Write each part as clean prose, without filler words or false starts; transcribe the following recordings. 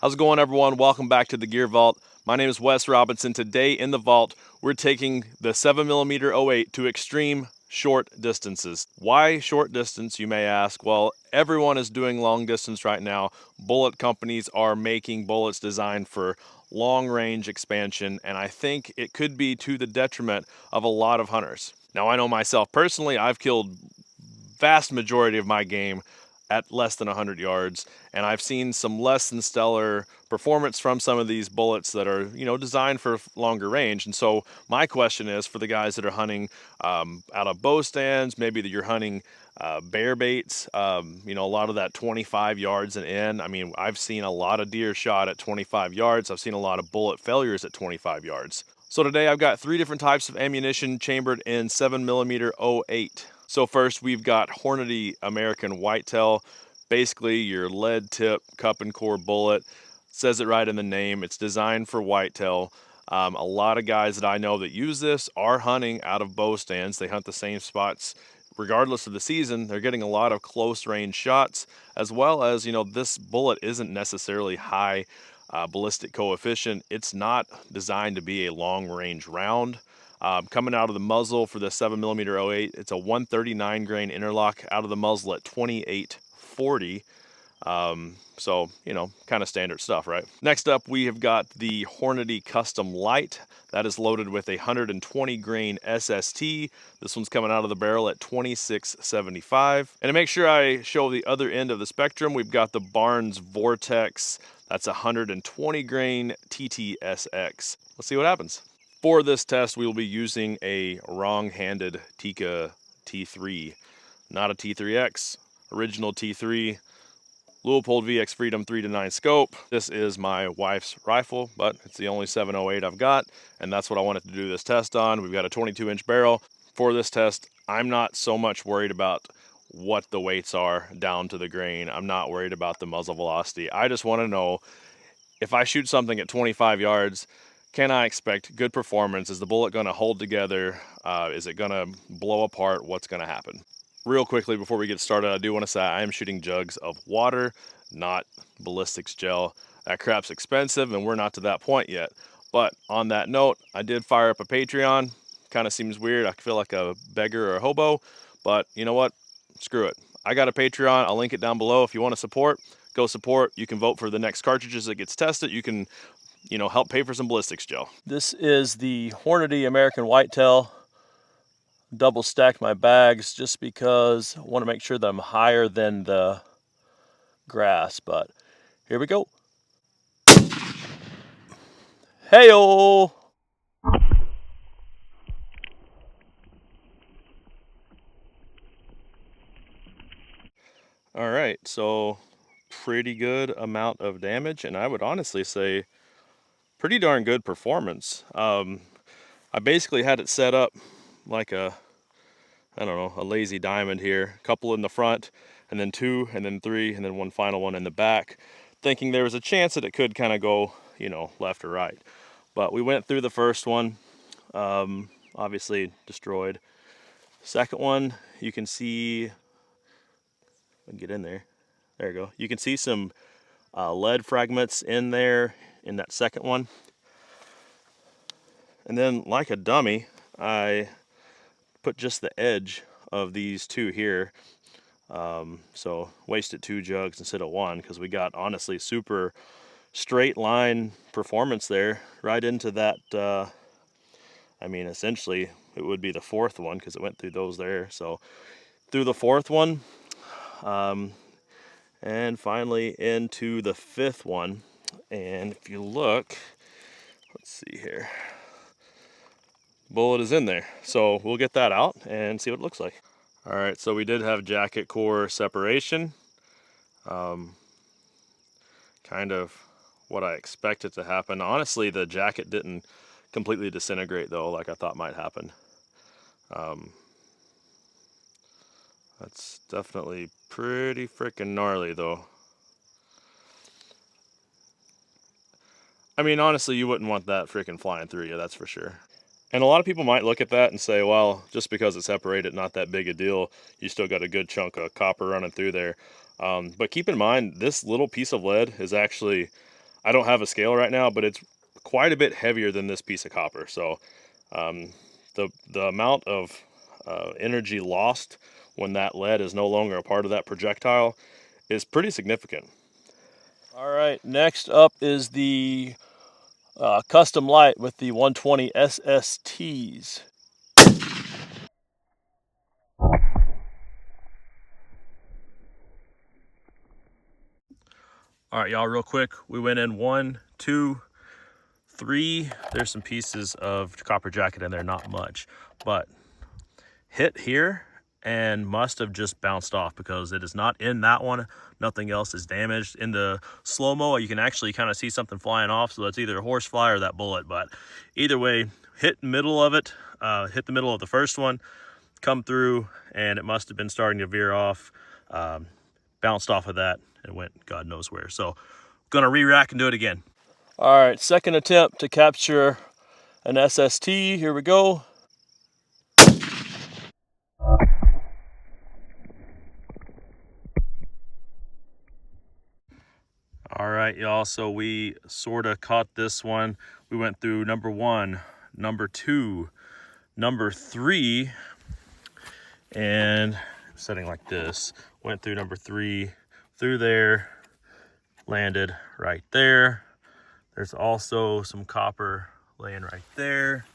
How's it going, everyone? Welcome back to the Gear Vault. My name is Wes Robinson. Today in the vault, we're taking the 7mm 08 to extreme short distances. Why short distance, you may ask? Well, everyone is doing long distance right now. Bullet companies are making bullets designed for long range expansion, and I think it could be to the detriment of a lot of hunters. Now, I know myself personally, I've killed vast majority of my game at less than 100 yards, and I've seen some less than stellar performance from some of these bullets that are, designed for longer range. And so my question is for the guys that are hunting out of bow stands, maybe that you're hunting bear baits, a lot of that 25 yards and in. I mean, I've seen a lot of deer shot at 25 yards. I've seen a lot of bullet failures at 25 yards. So today I've got three different types of ammunition chambered in 7mm 08. So first we've got Hornady American Whitetail, basically your lead tip cup and core bullet. Says it right in the name. It's designed for whitetail. A lot of guys that I know that use this are hunting out of bow stands. They hunt the same spots regardless of the season. They're getting a lot of close range shots, as well as, this bullet isn't necessarily high ballistic coefficient. It's not designed to be a long range round. Coming out of the muzzle for the 7mm 08, it's a 139 grain interlock out of the muzzle at 2840. So, kind of standard stuff, right? Next up, we have got the Hornady Custom Light. That is loaded with a 120 grain SST. This one's coming out of the barrel at 2675. And to make sure I show the other end of the spectrum, we've got the Barnes Vortex. That's a 120 grain TTSX. Let's see what happens. For this test, we will be using a wrong-handed Tikka T3, not a T3X, original T3, Leupold VX Freedom 3-9 scope. This is my wife's rifle, but it's the only 708 I've got, and that's what I wanted to do this test on. We've got a 22-inch barrel. For this test, I'm not so much worried about what the weights are down to the grain. I'm not worried about the muzzle velocity. I just want to know if I shoot something at 25 yards, can I expect good performance? Is the bullet going to hold together? Is it going to blow apart? What's going to happen? Real quickly before we get started, I do want to say I am shooting jugs of water, not ballistics gel. That crap's expensive and we're not to that point yet. But on that note, I did fire up a Patreon. Kind of seems weird. I feel like a beggar or a hobo, but you know what? Screw it. I got a Patreon. I'll link it down below. If you want to support, go support. You can vote for the next cartridges that gets tested. You can, help pay for some ballistics gel. This is the Hornady American Whitetail. Double stacked my bags just because I want to make sure that I'm higher than the grass, but here we go. Hey-o! All right, so pretty good amount of damage, and I would honestly say pretty darn good performance. I basically had it set up like I don't know, a lazy diamond here. A couple in the front, and then two, and then three, and then one final one in the back, thinking there was a chance that it could kind of go, left or right. But we went through the first one, obviously destroyed. Second one, you can see, get in there. There you go. You can see some lead fragments in there in that second one. And then, like a dummy, I put just the edge of these two here. So wasted 2 jugs instead of 1 because we got honestly super straight line performance there right into that. I mean, essentially it would be the 4th one because it went through those there. So through the 4th one, and finally into the 5th one. And if you look, let's see here, bullet is in there. So we'll get that out and see what it looks like. All right, so we did have jacket core separation. Kind of what I expected to happen. Honestly, the jacket didn't completely disintegrate though, like I thought might happen. That's definitely pretty freaking gnarly though. I mean, honestly, you wouldn't want that freaking flying through you, that's for sure. And a lot of people might look at that and say, well, just because it's separated, not that big a deal. You still got a good chunk of copper running through there. But keep in mind, this little piece of lead is actually I don't have a scale right now, but it's quite a bit heavier than this piece of copper. So um, the amount of energy lost when that lead is no longer a part of that projectile is pretty significant. All right, next up is the custom light with the 120 SSTs. All right, y'all, real quick, we went in 1, 2, 3. There's some pieces of copper jacket in there, not much, but hit here and must have just bounced off because it is not in that one. Nothing else is damaged. In the slow-mo, you can actually kind of see something flying off, so that's either a horse fly or that bullet, but either way, hit middle of it, hit the middle of the first one, come through, and it must have been starting to veer off, bounced off of that, and went God knows where. So gonna re-rack and do it again. All right, second attempt to capture an SST. Here we go. All right, y'all, so we sort of caught this one. We went through number 1, number 2, number 3, and setting like this. Went through number 3, through there, landed right there. There's also some copper laying right there.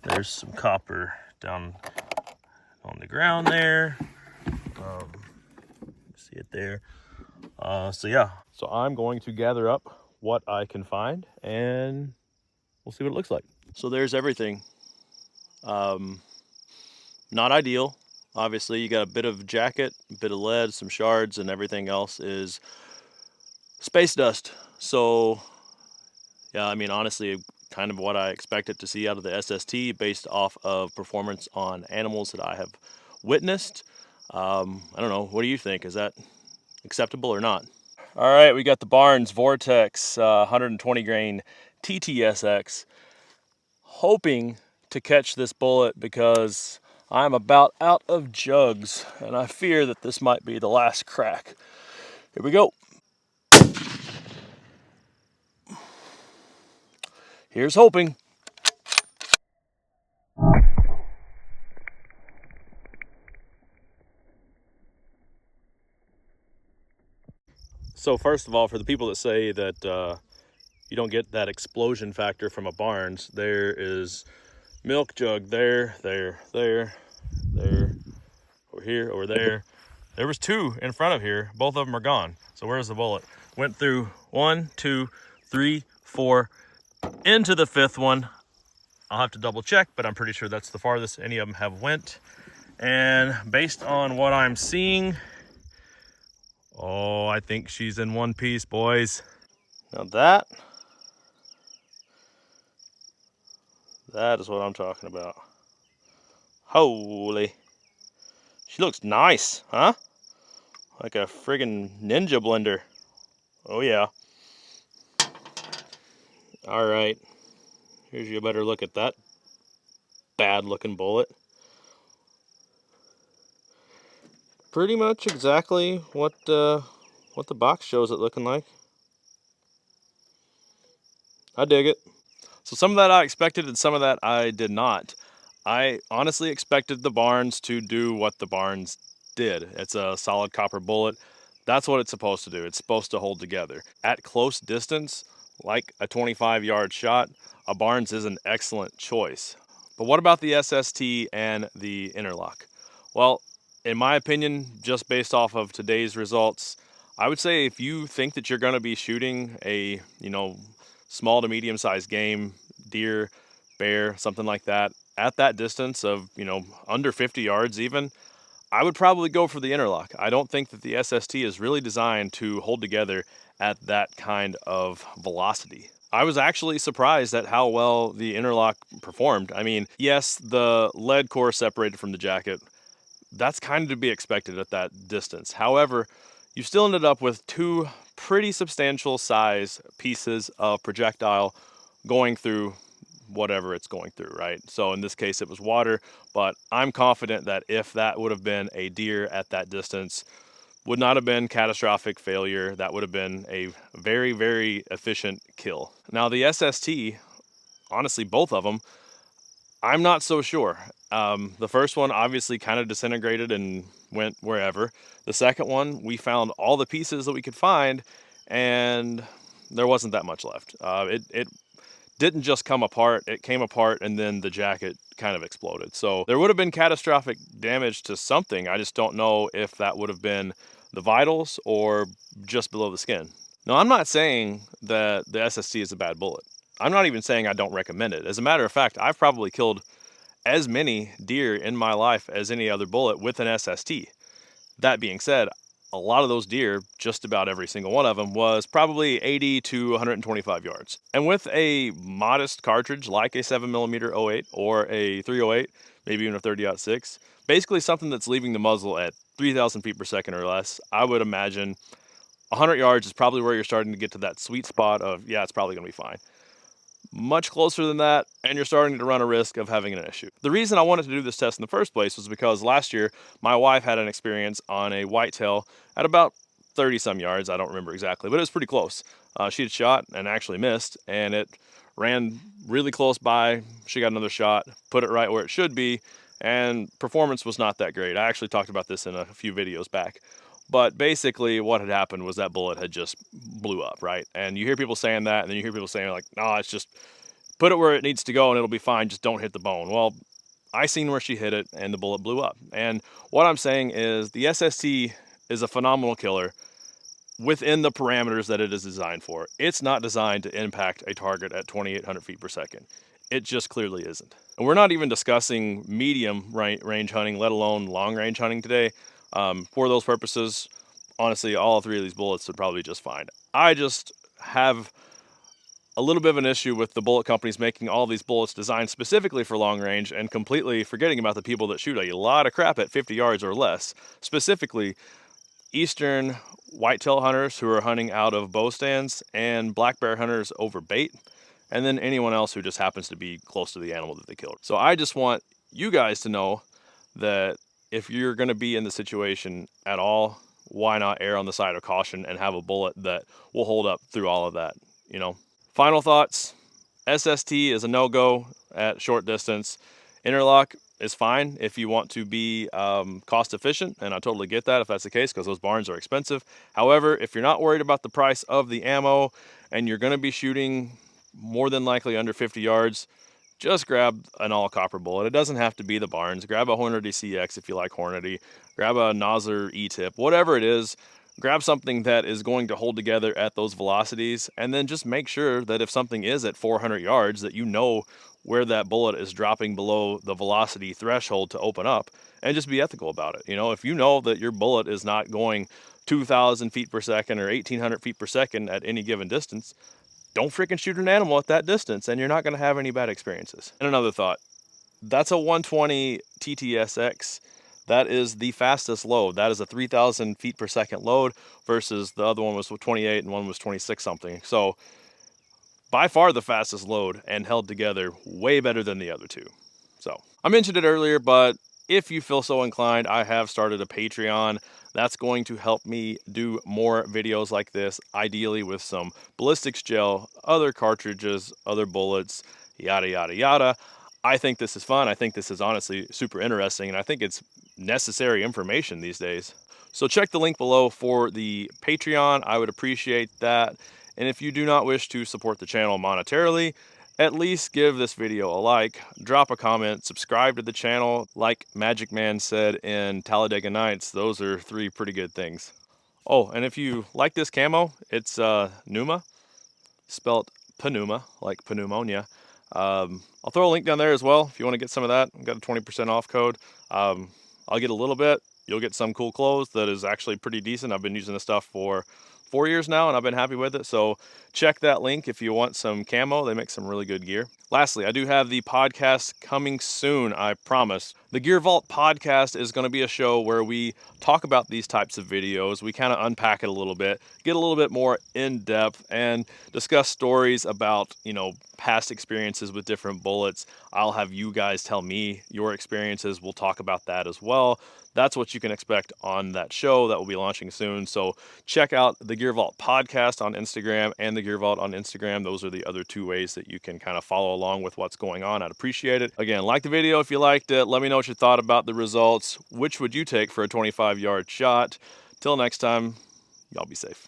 There's some copper down on the ground there. See it there. So yeah, so I'm going to gather up what I can find and we'll see what it looks like. So there's everything. Not ideal. Obviously, you got a bit of jacket, a bit of lead, some shards, and everything else is space dust. So yeah, I mean, honestly, kind of what I expected to see out of the SST based off of performance on animals that I have witnessed. I don't know. What do you think? Is that acceptable or not? All right, we got the Barnes Vortex 120 grain TTSX. Hoping to catch this bullet because I'm about out of jugs and I fear that this might be the last crack. Here we go. Here's hoping. So first of all, for the people that say that you don't get that explosion factor from a Barnes, there is milk jug there, over here, over there. There was 2 in front of here. Both of them are gone. So where's the bullet? Went through 1, 2, 3, 4, into the 5th one. I'll have to double check, but I'm pretty sure that's the farthest any of them have went. And based on what I'm seeing, oh, I think she's in one piece, boys. Now that is what I'm talking about. Holy. She looks nice, huh? Like a friggin' ninja blender. Oh yeah. All right. Here's your better look at that bad looking bullet. Pretty much exactly what the box shows it looking like. I dig it. So some of that I expected and some of that I did not. I honestly expected the Barnes to do what the Barnes did. It's a solid copper bullet. That's what it's supposed to do. It's supposed to hold together. At close distance, like a 25-yard shot, a Barnes is an excellent choice. But what about the SST and the interlock? Well, in my opinion, just based off of today's results, I would say if you think that you're going to be shooting a, small to medium sized game, deer, bear, something like that, at that distance of, under 50 yards even, I would probably go for the interlock. I don't think that the SST is really designed to hold together at that kind of velocity. I was actually surprised at how well the interlock performed. I mean, yes, the lead core separated from the jacket. That's kind of to be expected at that distance. However, you still ended up with 2 pretty substantial size pieces of projectile going through whatever it's going through, right? So in this case, it was water, but I'm confident that if that would have been a deer at that distance, would not have been catastrophic failure. That would have been a very, very efficient kill. Now, the SST, honestly, both of them, I'm not so sure. The first one obviously kind of disintegrated and went wherever. The second one, we found all the pieces that we could find, and there wasn't that much left. It didn't just come apart, it came apart, and then the jacket kind of exploded. So there would have been catastrophic damage to something. I just don't know if that would have been the vitals or just below the skin. Now, I'm not saying that the SST is a bad bullet. I'm not even saying I don't recommend it. As a matter of fact, I've probably killed as many deer in my life as any other bullet with an SST. That being said, a lot of those deer, just about every single one of them, was probably 80 to 125 yards. And with a modest cartridge like a 7mm 08 or a 308, maybe even a 30-06, basically something that's leaving the muzzle at 3,000 feet per second or less, I would imagine 100 yards is probably where you're starting to get to that sweet spot of, yeah, it's probably going to be fine. Much closer than that, and you're starting to run a risk of having an issue. The reason I wanted to do this test in the first place was because last year my wife had an experience on a whitetail at about 30 some yards. I don't remember exactly, but it was pretty close. She had shot and actually missed, and it ran really close by. She got another shot, put it right where it should be, and performance was not that great. I actually talked about this in a few videos back. But basically what had happened was that bullet had just blew up, right? And you hear people saying that, and then you hear people saying like, no, it's just put it where it needs to go and it'll be fine, just don't hit the bone. Well, I seen where she hit it and the bullet blew up. And what I'm saying is the SST is a phenomenal killer within the parameters that it is designed for. It's not designed to impact a target at 2,800 feet per second. It just clearly isn't. And we're not even discussing medium range hunting, let alone long range hunting today. For those purposes, honestly, all three of these bullets would probably be just fine. I just have a little bit of an issue with the bullet companies making all these bullets designed specifically for long range and completely forgetting about the people that shoot a lot of crap at 50 yards or less, specifically eastern whitetail hunters who are hunting out of bow stands and black bear hunters over bait, and then anyone else who just happens to be close to the animal that they killed. So I just want you guys to know that if you're going to be in the situation at all, why not err on the side of caution and have a bullet that will hold up through all of that, you know? Final thoughts, SST is a no-go at short distance. Interlock is fine if you want to be cost efficient, and I totally get that if that's the case because those barns are expensive. However, if you're not worried about the price of the ammo and you're going to be shooting more than likely under 50 yards, just grab an all copper bullet. It doesn't have to be the Barnes. Grab a Hornady CX if you like Hornady. Grab a Nosler E-tip, whatever it is. Grab something that is going to hold together at those velocities, and then just make sure that if something is at 400 yards that you know where that bullet is dropping below the velocity threshold to open up, and just be ethical about it. You know, if you know that your bullet is not going 2,000 feet per second or 1,800 feet per second at any given distance, don't freaking shoot an animal at that distance and you're not going to have any bad experiences. And another thought, that's a 120 TTSX. That is the fastest load. That is a 3,000 feet per second load versus the other one was 28 and one was 26 something. So by far the fastest load and held together way better than the other two. So I mentioned it earlier, but if you feel so inclined, I have started a Patreon. That's going to help me do more videos like this, ideally with some ballistics gel, other cartridges, other bullets, yada, yada, yada. I think this is fun. I think this is honestly super interesting, and I think it's necessary information these days. So check the link below for the Patreon. I would appreciate that. And if you do not wish to support the channel monetarily, at least give this video a like, drop a comment, subscribe to the channel. Like Magic Man said in Talladega Nights, those are three pretty good things. Oh, and if you like this camo, it's Pneuma, spelt Pneuma, like pneumonia. I'll throw a link down there as well if you want to get some of that. I've got a 20% off code. I'll get a little bit. You'll get some cool clothes that is actually pretty decent. I've been using this stuff for 4 years now and I've been happy with it. So check that link if you want some camo. They make some really good gear. Lastly, I do have the podcast coming soon, I promise. The Gear Vault podcast is going to be a show where we talk about these types of videos. We kind of unpack it a little bit, get a little bit more in depth, and discuss stories about, you know, past experiences with different bullets. I'll have you guys tell me your experiences. We'll talk about that as well. that's what you can expect on that show that will be launching soon. So check out the Gear Vault podcast on Instagram and the Gear Vault on Instagram. Those are the other two ways that you can kind of follow along with what's going on. I'd appreciate it. Again, like the video if you liked it. Let me know what you thought about the results. Which would you take for a 25-yard shot? Till next time, y'all be safe.